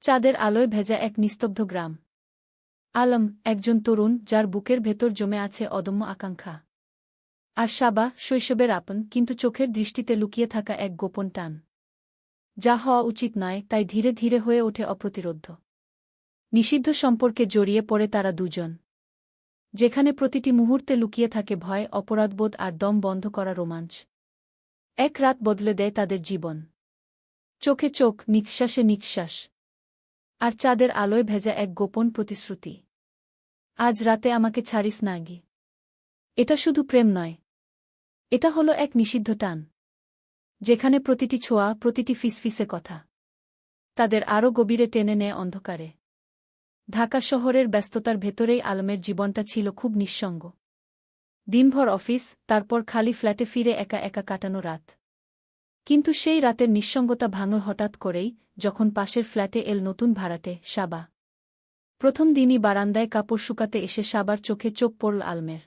চাঁদের আলোয় ভেজা এক নিস্তব্ধ গ্রাম। আলম, একজন তরুণ যার বুকের ভেতর জমে আছে অদম্য আকাঙ্ক্ষা। আর সাবা, শৈশবের আপন কিন্তু চোখের দৃষ্টিতে লুকিয়ে থাকা এক গোপন টান। যা হওয়া উচিত নয় তাই ধীরে ধীরে হয়ে ওঠে অপ্রতিরোধ্য। নিষিদ্ধ সম্পর্কে জড়িয়ে পড়ে তারা দুজন, যেখানে প্রতিটি মুহূর্তে লুকিয়ে থাকে ভয়, অপরাধবোধ আর দম বন্ধ করা রোমাঞ্চ। এক রাত বদলে দেয় তাদের জীবন। চোখে চোখ, নিঃশ্বাসে নিঃশ্বাস, আর চাঁদের আলোয় ভেজা এক গোপন প্রতিশ্রুতি। আজ রাতে আমাকে ছাড়িস না গি। এটা শুধু প্রেম নয়, এটা হলো এক নিষিদ্ধ টান, যেখানে প্রতিটি ছোঁয়া, প্রতিটি ফিসফিসে কথা তাদের আরও গভীরে টেনে নেয় অন্ধকারে। ঢাকা শহরের ব্যস্ততার ভেতরেই আলমের জীবনটা ছিল খুব নিঃসঙ্গ। দিনভর অফিস, তারপর খালি ফ্ল্যাটে ফিরে একা একা কাটানো রাত। কিন্তু সেই রাতের নিঃসঙ্গতা ভাঙল হঠাৎ করেই, যখন পাশের ফ্ল্যাটে এল নতুন ভাড়াটে, সাবা। প্রথম দিনই বারান্দায় কাপড় শুকাতে এসে সাবার চোখে চোখ পড়ল আলমের।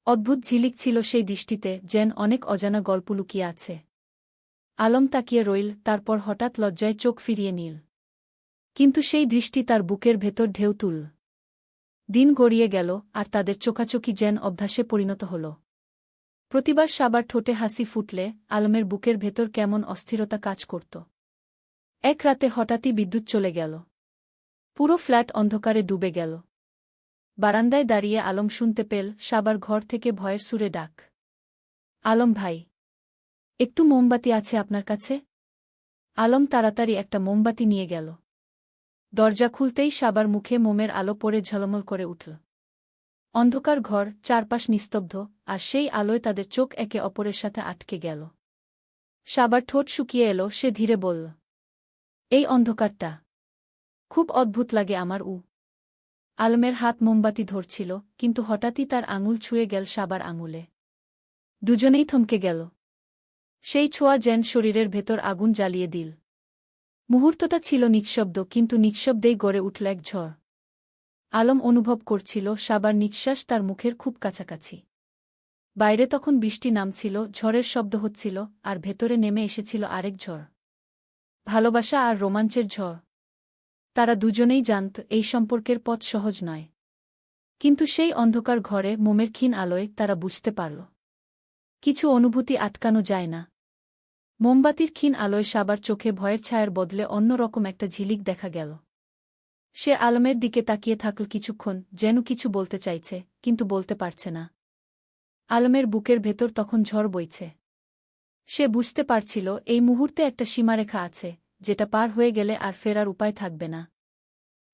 অদ্ভুত ঝিলিক ছিল সেই দৃষ্টিতে, যেন অনেক অজানা গল্প লুকিয়ে আছে। আলম তাকিয়ে রইল, তারপর হঠাৎ লজ্জায় চোখ ফিরিয়ে নিল। কিন্তু সেই দৃষ্টি তার বুকের ভেতর ঢেউ তুলল। দিন গড়িয়ে গেল, আর তাদের চোখাচোখি যেন অভ্যাসে পরিণত হল। প্রতিবার সাবার ঠোঁটে হাসি ফুটলে আলমের বুকের ভেতর কেমন অস্থিরতা কাজ করত। এক রাতে হঠাৎই বিদ্যুৎ চলে গেল। পুরো ফ্ল্যাট অন্ধকারে ডুবে গেল। বারান্দায় দাঁড়িয়ে আলম শুনতে পেল সাবার ঘর থেকে ভয়ের সুরে ডাক। আলম ভাই, একটু মোমবাতি আছে আপনার কাছে? আলম তাড়াতাড়ি একটা মোমবাতি নিয়ে গেল। দরজা খুলতেই সাবার মুখে মোমের আলো পড়ে ঝলমল করে উঠল। অন্ধকার ঘর, চারপাশ নিস্তব্ধ, আর সেই আলোয় তাদের চোখ একে অপরের সাথে আটকে গেল। সাবার ঠোঁট শুকিয়ে এলো, সে ধীরে বলল, এই অন্ধকারটা খুব অদ্ভুত লাগে আমার। আলমের হাত মোমবাতি ধরছিল, কিন্তু হঠাৎই তার আঙুল ছুঁয়ে গেল সাবার আঙুলে। দুজনেই থমকে গেল। সেই ছোঁয়া যেন শরীরের ভেতর আগুন জ্বালিয়ে দিল। মুহূর্তটা ছিল নিঃশব্দ, কিন্তু নিঃশব্দেই গড়ে উঠল এক ঝড়। আলম অনুভব করছিল সাবার নিঃশ্বাস তার মুখের খুব কাছাকাছি। বাইরে তখন বৃষ্টি নামছিল, ঝড়ের শব্দ হচ্ছিল, আর ভেতরে নেমে এসেছিল আরেক ঝড়, ভালোবাসা আর রোমাঞ্চের ঝড়। তারা দুজনেই জানত এই সম্পর্কের পথ সহজ নয়। কিন্তু সেই অন্ধকার ঘরে মোমের ক্ষীণ আলোয় তারা বুঝতে পারল, কিছু অনুভূতি আটকানো যায় না। মোমবাতির ক্ষীণ আলোয় সাবার চোখে ভয়ের ছায়ার বদলে অন্য রকম একটা ঝিলিক দেখা গেল। সে আলমের দিকে তাকিয়ে থাকল কিছুক্ষণ, যেন কিছু বলতে চাইছে, কিন্তু বলতে পারছে না। আলমের বুকের ভেতর তখন ঝড় বইছে। সে বুঝতে পারছিল এই মুহূর্তে একটা সীমারেখা আছে, যেটা পার হয়ে গেলে আর ফেরার উপায় থাকবে না।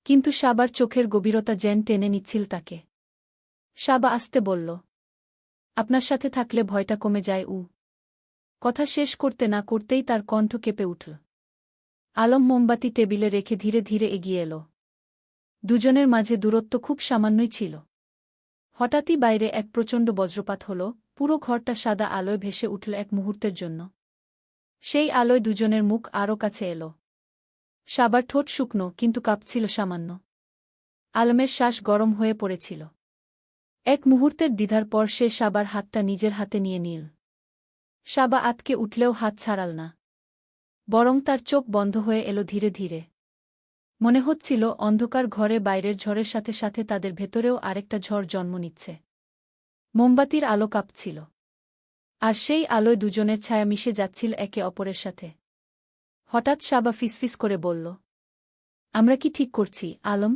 কিন্তু সাবার চোখের গভীরতা যেন টেনে নিচ্ছিল তাকে। সাবা আস্তে বলল, আপনার সাথে থাকলে ভয়টা কমে যায়। কথা শেষ করতে না করতেই তার কণ্ঠ কেঁপে উঠল। আলম মোমবাতি টেবিলে রেখে ধীরে ধীরে এগিয়ে এল। দুজনের মাঝে দূরত্ব খুব সামান্যই ছিল। হঠাৎই বাইরে এক প্রচণ্ড বজ্রপাত হল, পুরো ঘরটা সাদা আলোয় ভেসে উঠল এক মুহূর্তের জন্য। সেই আলোয় দুজনের মুখ আরও কাছে এল। সাবার ঠোঁট শুকনো, কিন্তু কাঁপছিল সামান্য। আলমের শ্বাস গরম হয়ে পড়েছিল। এক মুহূর্তের দ্বিধার পর সে সাবার হাতটা নিজের হাতে নিয়ে নিল। সাবা আতকে উঠলেও হাত ছাড়াল না, বরং তার চোখ বন্ধ হয়ে এল ধীরে ধীরে। মনে হচ্ছিল অন্ধকার ঘরে বাইরের ঝড়ের সাথে সাথে তাদের ভেতরেও আরেকটা ঝড় জন্ম নিচ্ছে। মোমবাতির আলো কাঁপছিল, আর সেই আলোয় দুজনের ছায়া মিশে যাচ্ছিল একে অপরের সাথে। হঠাৎ সাবা ফিসফিস করে বলল, আমরা কি ঠিক করছি আলম?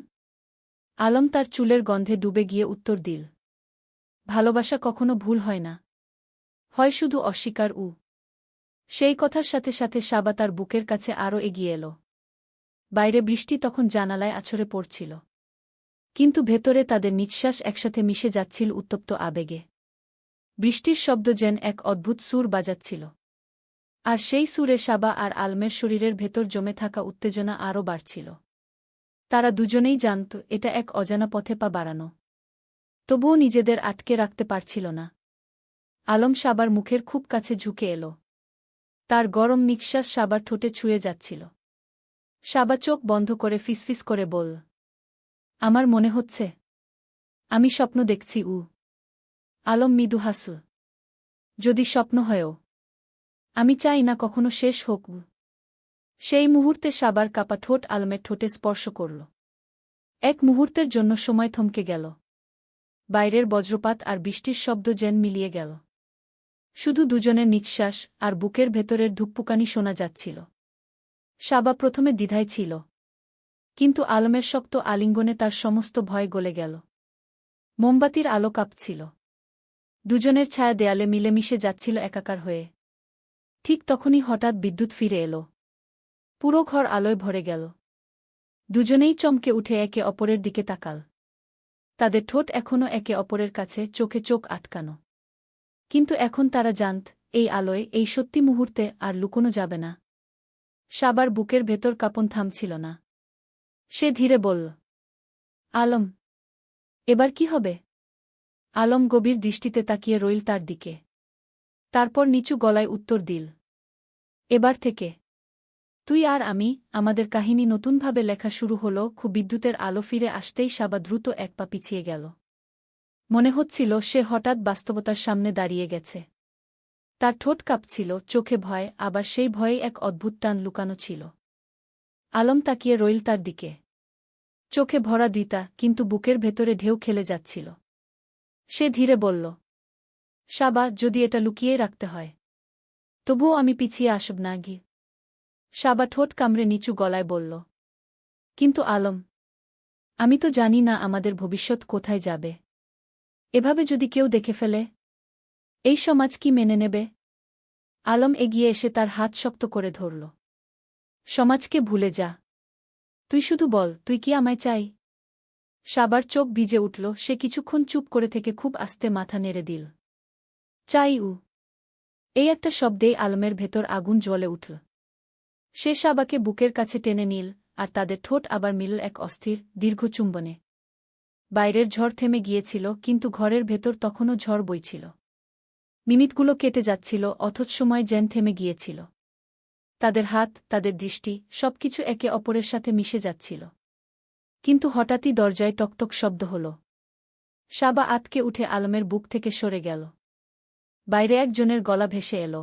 আলম তার চুলের গন্ধে ডুবে গিয়ে উত্তর দিল, ভালোবাসা কখনো ভুল হয় না, হয় শুধু অস্বীকার। সেই কথার সাথে সাথে সাবা তার বুকের কাছে আরও এগিয়ে এল। বাইরে বৃষ্টি তখন জানালায় আছড়ে পড়ছিল, কিন্তু ভেতরে তাদের নিঃশ্বাস একসাথে মিশে যাচ্ছিল উত্তপ্ত আবেগে। বৃষ্টির শব্দ যেন এক অদ্ভুত সুর বাজাচ্ছিল, আর সেই সুরে সাবা আর আলমের শরীরের ভেতর জমে থাকা উত্তেজনা আরও বাড়ছিল। তারা দুজনেই জানত এটা এক অজানা পথে পা বাড়ানো, তবুও নিজেদের আটকে রাখতে পারছিল না। আলম সাবার মুখের খুব কাছে ঝুঁকে এল। তার গরম নিঃশ্বাস সাবার ঠোঁটে ছুঁয়ে যাচ্ছিল। সাবা চোখ বন্ধ করে ফিসফিস করে বলল, আমার মনে হচ্ছে আমি স্বপ্ন দেখছি। আলম মৃদু হাসল, যদি স্বপ্ন হয়ও, আমি চাই না কখনো শেষ হোক। সেই মুহূর্তে সাবার কাপা ঠোঁট আলমের ঠোঁটে স্পর্শ করল। এক মুহূর্তের জন্য সময় থমকে গেল। বাইরের বজ্রপাত আর বৃষ্টির শব্দ যেন মিলিয়ে গেল। শুধু দুজনের নিঃশ্বাস আর বুকের ভেতরের ধুকপুকানি শোনা যাচ্ছিল। সাবা প্রথমে দ্বিধায় ছিল, কিন্তু আলমের শক্ত আলিঙ্গনে তার সমস্ত ভয় গলে গেল। মোমবাতির আলো কাঁপছিল। দুজনের ছায়া দেয়ালে মিলেমিশে যাচ্ছিল একাকার হয়ে। ঠিক তখনই হঠাৎ বিদ্যুৎ ফিরে এলো। পুরো ঘর আলোয় ভরে গেল। দুজনেই চমকে উঠে একে অপরের দিকে তাকাল। তাদের ঠোঁট এখনও একে অপরের কাছে, চোখে চোখ আটকানো। কিন্তু এখন তারা জানত, এই আলোয়, এই সত্যি মুহূর্তে আর লুকোনো যাবে না। সাবার বুকের ভেতর কাঁপন থামছিল না। সে ধীরে বলল, আলম, এবার কি হবে? আলম গভীর দৃষ্টিতে তাকিয়ে রইল তার দিকে। তারপর নিচু গলায় উত্তর দিল, এবার থেকে তুই আর আমি, আমাদের কাহিনী নতুনভাবে লেখা শুরু হল। খুব বিদ্যুতের আলো ফিরে আসতেই সাবা দ্রুত এক পা পিছিয়ে গেল। মনে হচ্ছিল সে হঠাৎ বাস্তবতার সামনে দাঁড়িয়ে গেছে। তার ঠোঁট কাঁপছিল, চোখে ভয়, আবার সেই ভয়ে এক অদ্ভুত টান লুকানো ছিল। আলম তাকিয়ে রইল তার দিকে। চোখে ভরা দ্বিধা, কিন্তু বুকের ভেতরে ঢেউ খেলে যাচ্ছিল। সে ধীরে বলল, সাবা, যদি এটা লুকিয়ে রাখতে হয়, তবুও আমি পিছিয়ে আসব না গি। সাবা ঠোঁট কামড়ে নিচু গলায় বলল, কিন্তু আলম, আমি তো জানি না আমাদের ভবিষ্যৎ কোথায় যাবে। এভাবে যদি কেউ দেখে ফেলে, এই সমাজ কি মেনে নেবে? আলম এগিয়ে এসে তার হাত শক্ত করে ধরল। সমাজকে ভুলে যা। তুই শুধু বল, তুই কি আমায় চাই? সাবার চোখ ভিজে উঠল। সে কিছুক্ষণ চুপ করে থেকে খুব আস্তে মাথা নেড়ে দিল। চাই উ। এই একটা শব্দেই আলমের ভেতর আগুন জ্বলে উঠল। সে সাবাকে বুকের কাছে টেনে নিল, আর তাদের ঠোঁট আবার মিলল এক অস্থির, দীর্ঘ চুম্বনে। বাইরের ঝড় থেমে গিয়েছিল, কিন্তু ঘরের ভেতর তখনও ঝড় বইছিল। মিনিটগুলো কেটে যাচ্ছিল, অথচ সময় যেন থেমে গিয়েছিল। তাদের হাত, তাদের দৃষ্টি, সবকিছু একে অপরের সাথে মিশে যাচ্ছিল। কিন্তু হঠাৎই দরজায় টকটক শব্দ হল। সাবা আতকে উঠে আলমের বুক থেকে সরে গেল। বাইরে একজনের গলা ভেসে এল,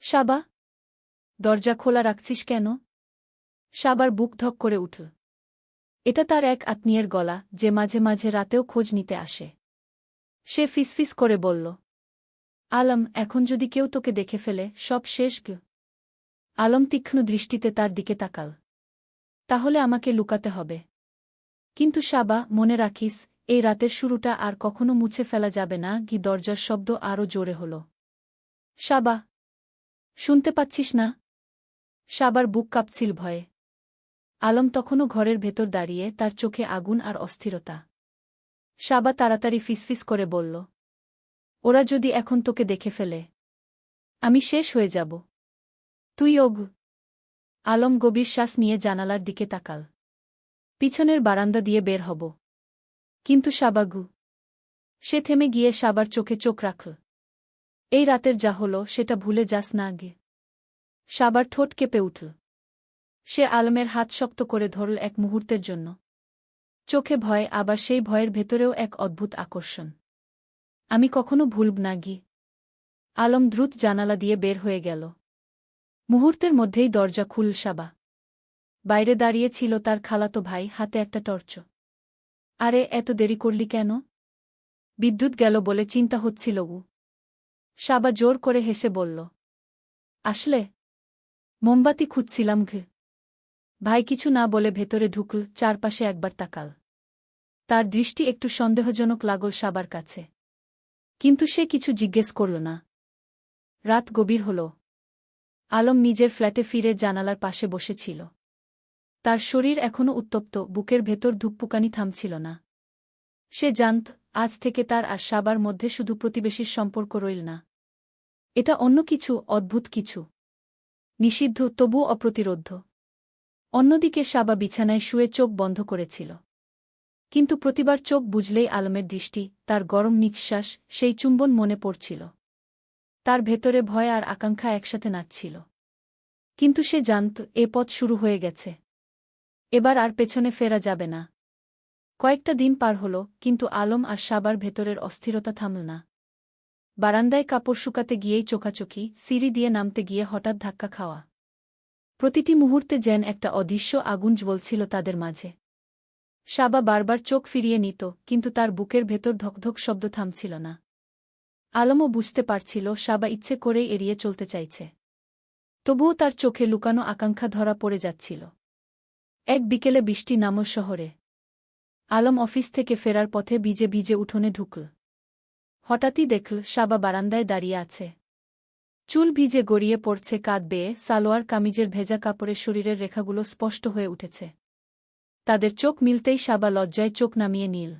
সাবা, দরজা খোলা রাখছিস কেন? সাবার বুক ধক করে উঠল। এটা তার এক আত্মীয়ের গলা, যে মাঝে মাঝে রাতেও খোঁজ নিতে আসে। সে ফিসফিস করে বলল, আলম, এখন যদি কেউ তোকে দেখে ফেলে, সব শেষ গ। আলম তীক্ষ্ণ দৃষ্টিতে তার দিকে তাকাল। তাহলে আমাকে লুকাতে হবে। কিন্তু সাবা, মনে রাখিস, এই রাতের শুরুটা আর কখনো মুছে ফেলা যাবে না। গি দরজার শব্দ আরও জোরে হল। সাবা, শুনতে পাচ্ছিস না? সাবার বুক কাঁপছিল ভয়ে। আলম তখনও ঘরের ভেতর দাঁড়িয়ে, তার চোখে আগুন আর অস্থিরতা। সাবা তাড়াতাড়ি ফিসফিস করে বলল, ওরা যদি এখন তোকে দেখে ফেলে, আমি শেষ হয়ে যাব। তুই ওগ। আলম গভীর শ্বাস নিয়ে জানালার দিকে তাকাল। পিছনের বারান্দা দিয়ে বের হব। কিন্তু সাবাগু। সে থেমে গিয়ে সাবার চোখে চোখ রাখল। এই রাতের যা হল, সেটা ভুলে যাস না আগে। সাবার ঠোঁট কেঁপে উঠল। সে আলমের হাত শক্ত করে ধরল এক মুহূর্তের জন্য। চোখে ভয়, আবার সেই ভয়ের ভেতরেও এক অদ্ভুত আকর্ষণ। আমি কখনো ভুলব না গি। আলম দ্রুত জানালা দিয়ে বের হয়ে গেল। মুহূর্তের মধ্যেই দরজা খুলল সাবা। বাইরে দাঁড়িয়ে ছিল তার খালাতো ভাই, হাতে একটা টর্চ। আরে, এত দেরি করলি কেন? বিদ্যুৎ গেল বলে চিন্তা হচ্ছিল উ। সাবা জোর করে হেসে বলল, আসলে মোমবাতি খুঁজছিলাম ঘ। ভাই কিছু না বলে ভেতরে ঢুকল, চারপাশে একবার তাকাল। তার দৃষ্টি একটু সন্দেহজনক লাগল সাবার কাছে। কিন্তু সে কিছু জিজ্ঞেস করল না। রাত গভীর হল। আলম নিজের ফ্ল্যাটে ফিরে জানালার পাশে বসেছিল। তার শরীর এখনও উত্তপ্ত, বুকের ভেতর ধুকপুকানি থামছিল না। সে জানত, আজ থেকে তার আর সাবার মধ্যে শুধু প্রতিবেশীর সম্পর্ক রইল না। এটা অন্য কিছু, অদ্ভুত কিছু। নিষিদ্ধ, তবুও অপ্রতিরোধ্য। অন্যদিকে সাবা বিছানায় শুয়ে চোখ বন্ধ করেছিল। কিন্তু প্রতিবার চোখ বুঝলেই আলমের দৃষ্টি, তার গরম নিঃশ্বাস, সেই চুম্বন মনে পড়ছিল। তার ভেতরে ভয় আর আকাঙ্ক্ষা একসাথে নাচছিল। কিন্তু সে জানত, এ পথ শুরু হয়ে গেছে। এবার আর পেছনে ফেরা যাবে না। কয়েকটা দিন পার হল, কিন্তু আলম আর সাবার ভেতরের অস্থিরতা থামল না। বারান্দায় কাপড় শুকাতে গিয়েই চোখাচোখি, সিঁড়ি দিয়ে নামতে গিয়ে হঠাৎ ধাক্কা খাওয়া। প্রতিটি মুহূর্তে যেন একটা অদৃশ্য আগুন জ্বলছিল তাদের মাঝে। সাবা বারবার চোখ ফিরিয়ে নিত, কিন্তু তার বুকের ভেতর ধকধক শব্দ থামছিল না। আলমও বুঝতে পারছিল সাবা ইচ্ছে করেই এড়িয়ে চলতে চাইছে। তবুও তার চোখে লুকানো আকাঙ্ক্ষা ধরা পড়ে যাচ্ছিল। এক বিকেলে বৃষ্টি নামল শহরে। আলম অফিস থেকে ফেরার পথে ভিজে ভিজে উঠোনে ঢুকল। হঠাৎই দেখল সাবা বারান্দায় দাঁড়িয়ে আছে। চুল ভিজে গড়িয়ে পড়ছে কাঁধ বেয়ে, সালোয়ার কামিজের ভেজা কাপড়ে শরীরের রেখাগুলো স্পষ্ট হয়ে উঠেছে। তাদের চোখ মিলতেই সাবা লজ্জায় চোখ নামিয়ে নিল।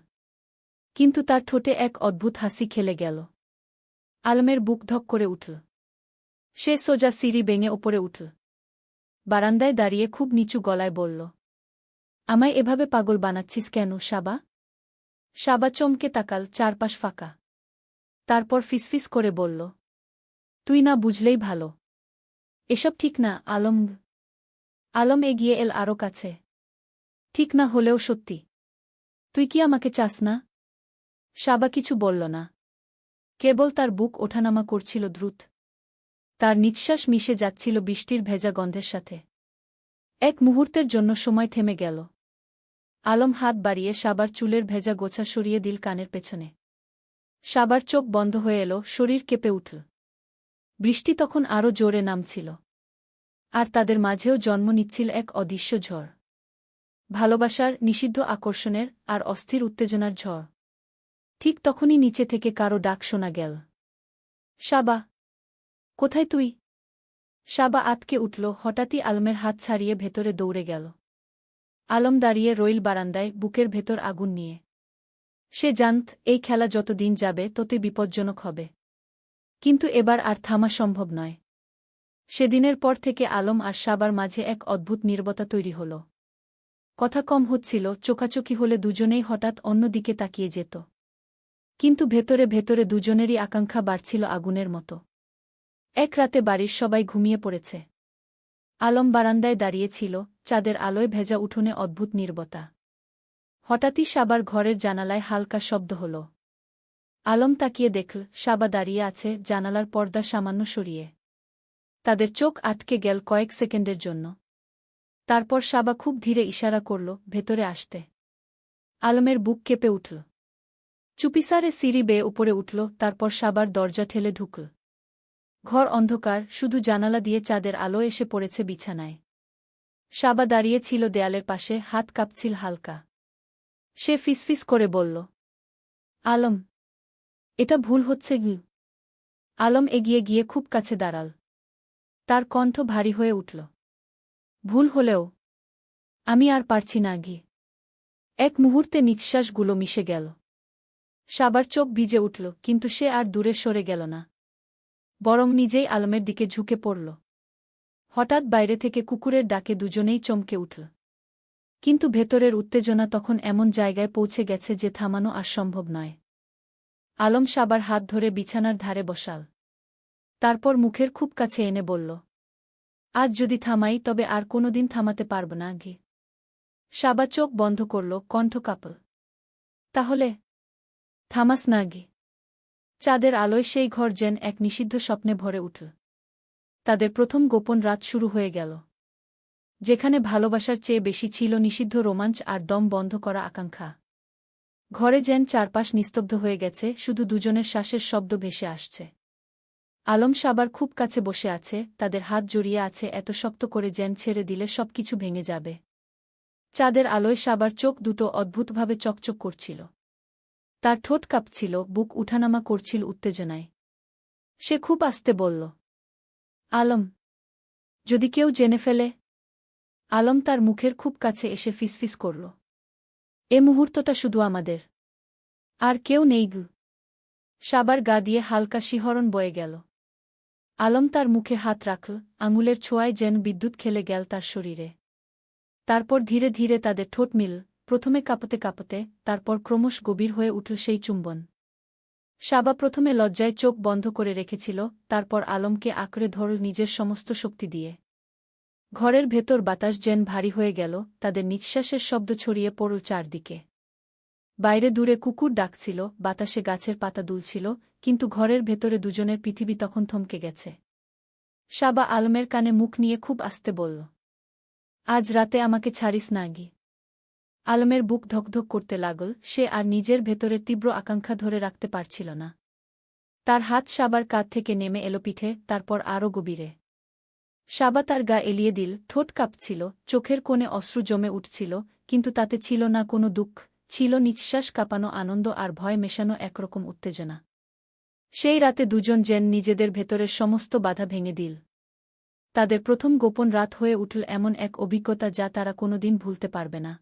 কিন্তু তার ঠোঁটে এক অদ্ভুত হাসি খেলে গেল। আলমের বুক ধক করে উঠল। সে সোজা সিঁড়ি বেঙে ওপরে উঠল। বারান্দায় দাঁড়িয়ে খুব নিচু গলায় বলল, আমায় এভাবে পাগল বানাচ্ছিস কেন সাবা? সাবা চমকে তাকাল, চারপাশ ফাঁকা। তারপর ফিসফিস করে বলল, তুই না বুঝলেই ভালো। এসব ঠিক না আলম। আলম এগিয়ে এল আরও কাছে। ঠিক না হলেও সত্যি। তুই কি আমাকে চাস না? সাবা কিছু বলল না। কেবল তার বুক ওঠানামা করছিল দ্রুত। তার নিঃশ্বাস মিশে যাচ্ছিল বৃষ্টির ভেজা গন্ধের সাথে। এক মুহূর্তের জন্য সময় থেমে গেল। আলম হাত বাড়িয়ে সাবার চুলের ভেজা গোছা সরিয়ে দিল কানের পেছনে। সাবার চোখ বন্ধ হয়ে এল, শরীর কেঁপে উঠল। বৃষ্টি তখন আরও জোরে নামছিল। আর তাদের মাঝেও জন্ম নিচ্ছিল এক অদৃশ্য ঝড়। ভালোবাসার, নিষিদ্ধ আকর্ষণের আর অস্থির উত্তেজনার ঝড়। ঠিক তখনই নিচে থেকে কারো ডাক শোনা গেল, সাবা, কোথায় তুই? সাবা আতকে উঠল, হঠাৎই আলমের হাত ছাড়িয়ে ভেতরে দৌড়ে গেল। আলম দাঁড়িয়ে রইল বারান্দায়, বুকের ভেতর আগুন নিয়ে। সে জানত এই খেলা যত দিন যাবে ততই বিপজ্জনক হবে। কিন্তু এবার আর থামা সম্ভব নয়। সেদিনের পর থেকে আলম আর সাবার মাঝে এক অদ্ভুত নীরবতা তৈরি হল। কথা কম হচ্ছিল, চোখাচোখি হলে দুজনেই হঠাৎ অন্যদিকে তাকিয়ে যেত। কিন্তু ভেতরে ভেতরে দুজনেরই আকাঙ্ক্ষা বাড়ছিল আগুনের মতো। এক রাতে বাড়ির সবাই ঘুমিয়ে পড়েছে। আলম বারান্দায় দাঁড়িয়েছিল, চাঁদের আলোয় ভেজা উঠোনে অদ্ভুত নীরবতা। হঠাৎই সাবার ঘরের জানালায় হালকা শব্দ হল। আলম তাকিয়ে দেখল সাবা দাঁড়িয়ে আছে, জানালার পর্দা সামান্য সরিয়ে। তাদের চোখ আটকে গেল কয়েক সেকেন্ডের জন্য। তারপর সাবা খুব ধীরে ইশারা করল ভেতরে আসতে। আলমের বুক কেঁপে উঠল। চুপিসারে সিঁড়ি বেয়ে উপরে উঠল, তারপর সাবার দরজা ঠেলে ঢুকল। ঘর অন্ধকার, শুধু জানালা দিয়ে চাঁদের আলো এসে পড়েছে বিছানায়। সাবা দাঁড়িয়ে ছিল দেয়ালের পাশে, হাত কাঁপছিল হালকা। সে ফিসফিস করে বলল, আলম, এটা ভুল হচ্ছে গি। আলম এগিয়ে গিয়ে খুব কাছে দাঁড়াল। তার কণ্ঠ ভারী হয়ে উঠল, ভুল হলেও আমি আর পারছি না গি। এক মুহূর্তে নিঃশ্বাসগুলো মিশে গেল। সাবার চোখ ভিজে উঠল, কিন্তু সে আর দূরে সরে গেল না। বরং নিজেই আলমের দিকে ঝুঁকে পড়ল। হঠাৎ বাইরে থেকে কুকুরের ডাকে দুজনেই চমকে উঠল। কিন্তু ভেতরের উত্তেজনা তখন এমন জায়গায় পৌঁছে গেছে যে থামানো আর সম্ভব নয়। আলম সাবার হাত ধরে বিছানার ধারে বসাল। তারপর মুখের খুব কাছে এনে বলল, আজ যদি থামাই তবে আর কোনোদিন থামাতে পারব না গি। সাবা চোখ বন্ধ করল, কণ্ঠ কাঁপল, তাহলে থামাস না গি। চাঁদের আলোয় সেই ঘর যেন এক নিষিদ্ধ স্বপ্নে ভরে উঠল। তাদের প্রথম গোপন রাত শুরু হয়ে গেল, যেখানে ভালোবাসার চেয়ে বেশি ছিল নিষিদ্ধ রোমাঞ্চ আর দম বন্ধ করা আকাঙ্ক্ষা। ঘরে যেন চারপাশ নিস্তব্ধ হয়ে গেছে, শুধু দুজনের শ্বাসের শব্দ ভেসে আসছে। আলম সাবার খুব কাছে বসে আছে, তাদের হাত জড়িয়ে আছে এত শক্ত করে যেন ছেড়ে দিলে সবকিছু ভেঙে যাবে। চাঁদের আলোয় সাবার চোখ দুটো অদ্ভুতভাবে চকচক করছিল। তার ঠোঁট কাঁপছিল, বুক উঠানামা করছিল উত্তেজনায়। সে খুব আস্তে বলল, আলম, যদি কেউ জেনে ফেলে? আলম তার মুখের খুব কাছে এসে ফিসফিস করল, এ মুহূর্তটা শুধু আমাদের, আর কেউ নেই গু। সাবার গা দিয়ে হালকা শিহরণ বয়ে গেল। আলম তার মুখে হাত রাখল, আঙুলের ছোঁয়ায় যেন বিদ্যুৎ খেলে গেল তার শরীরে। তারপর ধীরে ধীরে তাদের ঠোঁট মিল, প্রথমে কাঁপতে কাঁপতে, তারপর ক্রমশ গভীর হয়ে উঠল সেই চুম্বন। সাবা প্রথমে লজ্জায় চোখ বন্ধ করে রেখেছিল, তারপর আলমকে আঁকড়ে ধরল নিজের সমস্ত শক্তি দিয়ে। ঘরের ভেতর বাতাস যেন ভারী হয়ে গেল, তাদের নিঃশ্বাসের শব্দ ছড়িয়ে পড়ল চারদিকে। বাইরে দূরে কুকুর ডাকছিল, বাতাসে গাছের পাতা দুলছিল, কিন্তু ঘরের ভেতরে দুজনের পৃথিবী তখন থমকে গেছে। সাবা আলমের কানে মুখ নিয়ে খুব আস্তে বলল, আজ রাতে আমাকে ছাড়িস না গি। আলমের বুক ধকধক করতে লাগল, সে আর নিজের ভেতরের তীব্র আকাঙ্ক্ষা ধরে রাখতে পারছিল না। তার হাত সাবার কাঁধ থেকে নেমে এলো পিঠে, তারপর আরও গভীরে। সাবা তার গা এলিয়ে দিল, ঠোঁট কাঁপছিল, চোখের কোণে অশ্রু জমে উঠছিল, কিন্তু তাতে ছিল না কোনো দুঃখ, ছিল নিঃশ্বাস কাঁপানো আনন্দ আর ভয় মেশানো একরকম উত্তেজনা। সেই রাতে দুজন যেন নিজেদের ভেতরের সমস্ত বাধা ভেঙে দিল। তাদের প্রথম গোপন রাত হয়ে উঠল এমন এক অভিজ্ঞতা যা তারা কোনোদিন ভুলতে পারবে না।